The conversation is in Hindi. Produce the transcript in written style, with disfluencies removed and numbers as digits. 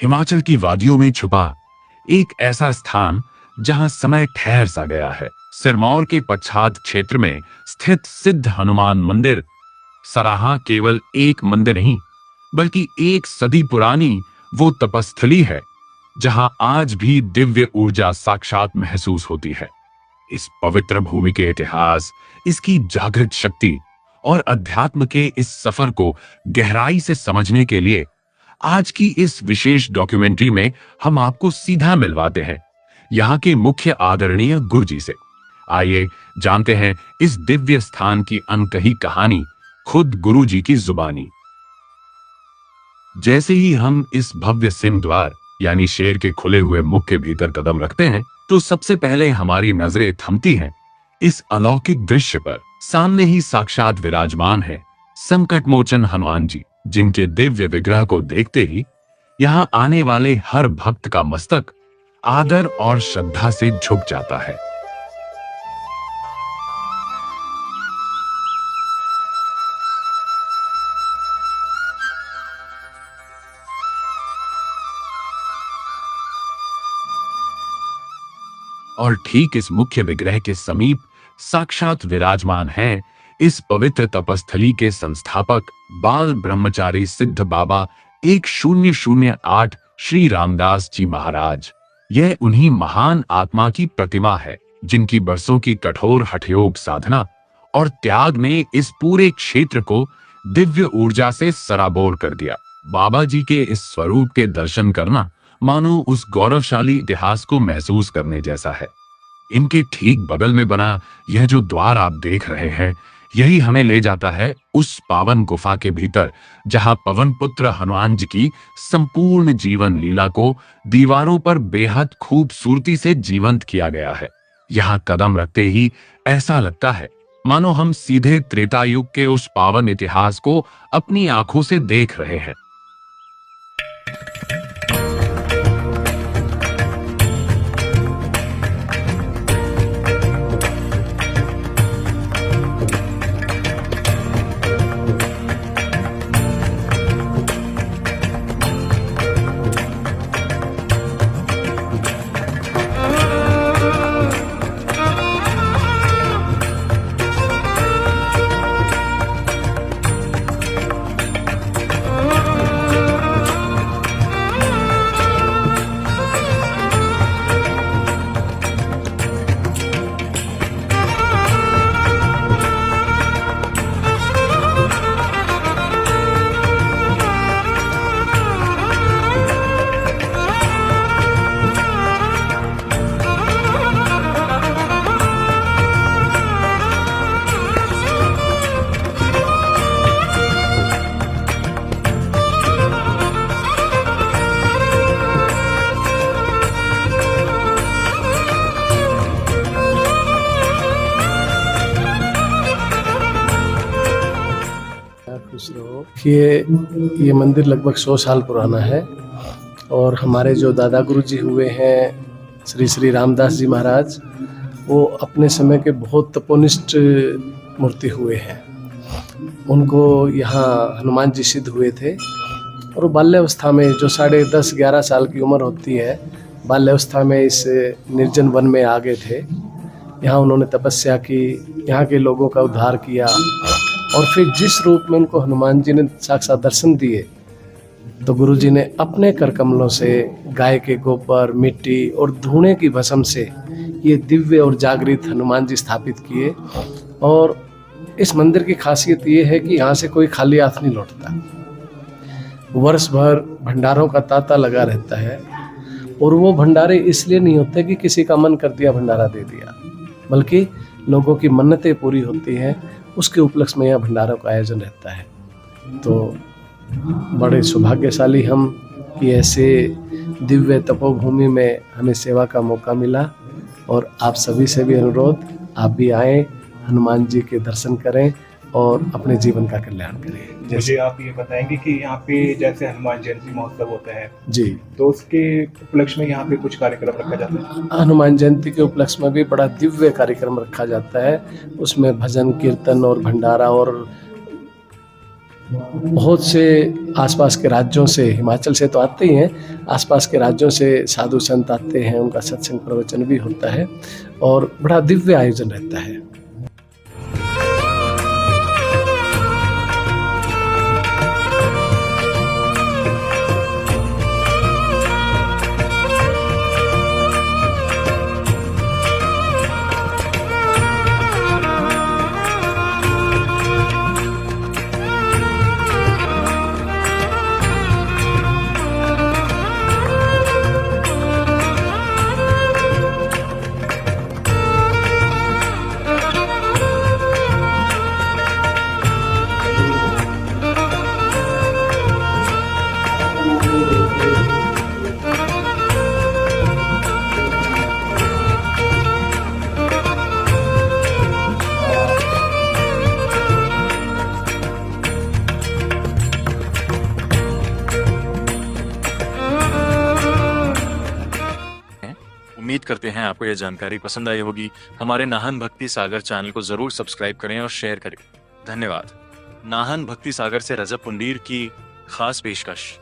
हिमाचल की वादियों में छुपा एक ऐसा स्थान जहां समय ठहर सा गया है। सिरमौर के पच्छाद क्षेत्र में स्थित सिद्ध हनुमान मंदिर सराहा केवल एक मंदिर नहीं बल्कि एक सदी पुरानी वो तपस्थली है जहां आज भी दिव्य ऊर्जा साक्षात महसूस होती है। इस पवित्र भूमि के इतिहास, इसकी जागृत शक्ति और अध्यात्म के इस सफर को गहराई से समझने के लिए आज की इस विशेष डॉक्यूमेंट्री में हम आपको सीधा मिलवाते हैं यहाँ के मुख्य आदरणीय गुरुजी से। आइए जानते हैं इस दिव्य स्थान की अनकही कहानी खुद गुरुजी की जुबानी। जैसे ही हम इस भव्य सिंह द्वार यानी शेर के खुले हुए मुख के भीतर कदम रखते हैं तो सबसे पहले हमारी नजरें थमती हैं इस अलौकिक दृश्य पर। सामने ही साक्षात विराजमान है संकट मोचन हनुमान जी, जिनके दिव्य विग्रह को देखते ही यहां आने वाले हर भक्त का मस्तक आदर और श्रद्धा से झुक जाता है। और ठीक इस मुख्य विग्रह के समीप साक्षात विराजमान हैं इस पवित्र तपस्थली के संस्थापक बाल ब्रह्मचारी सिद्ध बाबा 1008 श्री रामदास जी महाराज। यह उन्हीं महान आत्मा की प्रतिमा है जिनकी बरसों की कठोर हठयोग साधना और त्याग ने इस पूरे क्षेत्र को दिव्य ऊर्जा से सराबोर कर दिया। बाबा जी के इस स्वरूप के दर्शन करना मानो उस गौरवशाली इतिहास को महसूस करने जैसा है। इनके ठीक बगल में बना यह जो द्वार आप देख रहे हैं, यही हमें ले जाता है उस पावन गुफा के भीतर जहां पवन पुत्र हनुमान जी की संपूर्ण जीवन लीला को दीवारों पर बेहद खूबसूरती से जीवंत किया गया है। यहां कदम रखते ही ऐसा लगता है मानो हम सीधे त्रेता युग के उस पावन इतिहास को अपनी आंखों से देख रहे हैं। ये मंदिर लगभग 100 साल पुराना है और हमारे जो दादा गुरु जी हुए हैं श्री श्री रामदास जी महाराज, वो अपने समय के बहुत तपोनिष्ठ मूर्ति हुए हैं। उनको यहाँ हनुमान जी सिद्ध हुए थे और वो बाल्यावस्था में जो 10.5-11 साल की उम्र होती है, बाल्यावस्था में इस निर्जन वन में आ गए थे। यहाँ उन्होंने तपस्या की, यहाँ के लोगों का उद्धार किया और फिर जिस रूप में उनको हनुमान जी ने साक्षात दर्शन दिए तो गुरु जी ने अपने कर कमलों से गाय के गोबर, मिट्टी और धूणे की भस्म से ये दिव्य और जागृत हनुमान जी स्थापित किए। और इस मंदिर की खासियत ये है कि यहाँ से कोई खाली हाथ नहीं लौटता। वर्ष भर भंडारों का तांता लगा रहता है और वो भंडारे इसलिए नहीं होते कि किसी का मन कर दिया भंडारा दे दिया, बल्कि लोगों की मन्नतें पूरी होती हैं, उसके उपलक्ष्य में यह भंडारों का आयोजन रहता है। तो बड़े सौभाग्यशाली हम कि ऐसे दिव्य तपोभूमि में हमें सेवा का मौका मिला और आप सभी से भी अनुरोध, आप भी आएँ, हनुमान जी के दर्शन करें और अपने जीवन का कल्याण करें। मुझे आप ये बताएंगे कि यहाँ पे जैसे हनुमान जयंती महोत्सव होता है जी, तो उसके उपलक्ष्य में यहाँ पे कुछ कार्यक्रम रखा जाता है। हनुमान जयंती के उपलक्ष्य में भी बड़ा दिव्य कार्यक्रम रखा जाता है। उसमें भजन कीर्तन और भंडारा और बहुत से आसपास के राज्यों से, हिमाचल से तो आते ही हैं, आसपास के राज्यों से साधु संत आते हैं, उनका सत्संग प्रवचन भी होता है और बड़ा दिव्य आयोजन रहता है। उम्मीद करते हैं आपको यह जानकारी पसंद आई होगी। हमारे नाहन भक्ति सागर चैनल को जरूर सब्सक्राइब करें और शेयर करें। धन्यवाद। नाहन भक्ति सागर से रजब पुंडीर की खास पेशकश।